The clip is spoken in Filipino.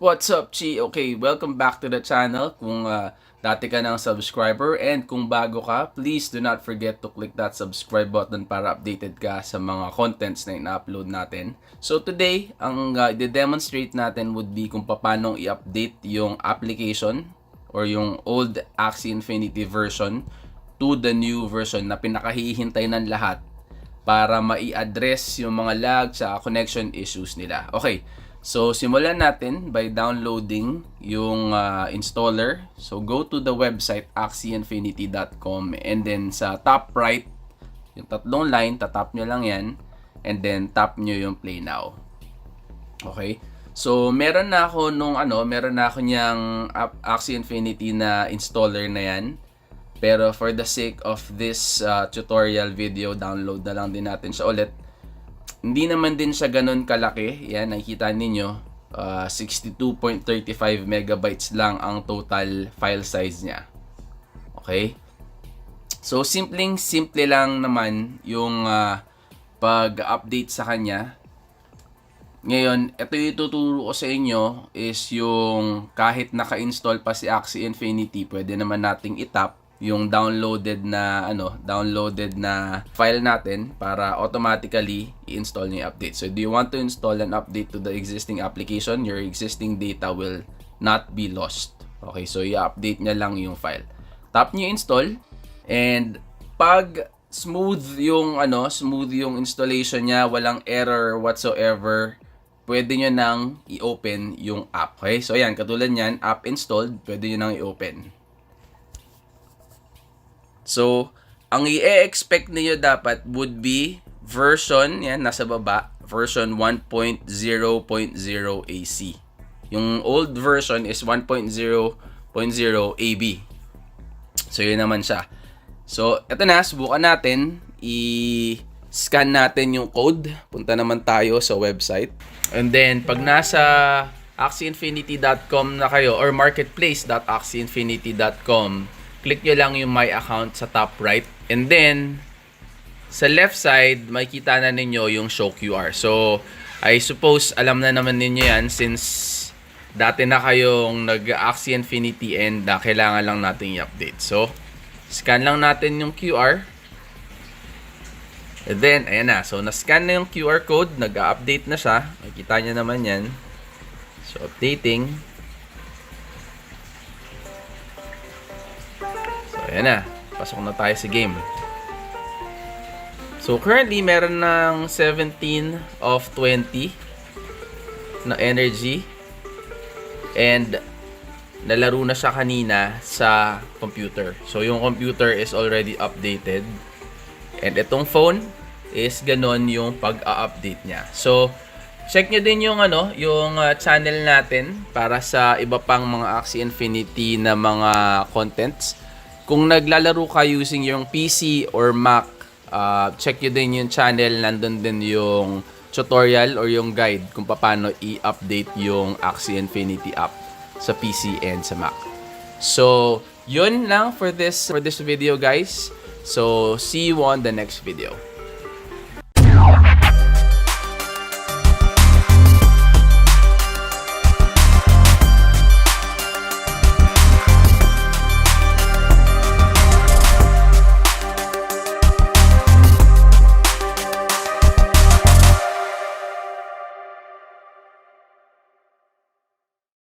What's up, Chi? Okay, welcome back to the channel. Kung dati ka ng subscriber and kung bago ka, please do not forget to click that subscribe button para updated ka sa mga contents na ina-upload natin. So today, ang i-demonstrate natin would be kung paano i-update yung application or yung old Axie Infinity version to the new version na pinakahihintay ng lahat para mai-address yung mga lag sa connection issues nila. Okay. So, simulan natin by downloading yung installer. So, go to the website axieinfinity.com and then sa top right, yung tatlong line, tatap nyo lang yan and then tap nyo yung play now. Okay? So, meron na ako niyang Axie Infinity na installer na yan. Pero for the sake of this tutorial video, download na lang din natin siya ulit. Hindi naman din siya ganun kalaki. Yan, nakikita ninyo. 62.35 megabytes lang ang total file size niya. Okay? So, simple lang naman yung pag-update sa kanya. Ngayon, ito yung ituturo ko sa inyo is yung kahit naka-install pa si Axie Infinity, pwede naman nating itap yung downloaded na file natin para automatically i-install niyo yung update. So, do you want to install an update to the existing application? Your existing data will not be lost. Okay, so i-update niya lang yung file. Tap niyo install and pag smooth yung installation niya, walang error whatsoever, pwede niyo nang i-open yung app. Okay? So, ayan, katulad niyan, app installed, pwede niyo nang i-open. So, ang i-expect niyo dapat would be version, yan, nasa baba, version 1.0.0 AC. Yung old version is 1.0.0 AB. So, yun naman siya. So, eto na, subukan natin. I-scan natin yung code. Punta naman tayo sa website. And then, pag nasa axieinfinity.com na kayo or marketplace.axieinfinity.com, click nyo lang yung My Account sa top right. And then, sa left side, makikita na ninyo yung Show QR. So, I suppose, alam na naman ninyo yan since dati na kayong nag-Axie Infinity and kailangan lang natin i-update. So, scan lang natin yung QR. And then, ayan na. So, na-scan na yung QR code. Nag-update na siya. Makikita nyo naman yan. So, updating. Ayan na, pasok na tayo sa game. So currently meron ng 17 of 20 na energy and nalaro na siya kanina sa computer. So yung computer is already updated and itong phone is ganon yung pag-a-update niya. So check nyo din yung channel natin para sa iba pang mga Axie Infinity na mga contents. Kung naglalaro ka using yung PC or Mac, check nyo din yung channel. Nandun din yung tutorial or yung guide kung paano i-update yung Axie Infinity app sa PC and sa Mac. So, yun lang for this video, guys. So, see you on the next video.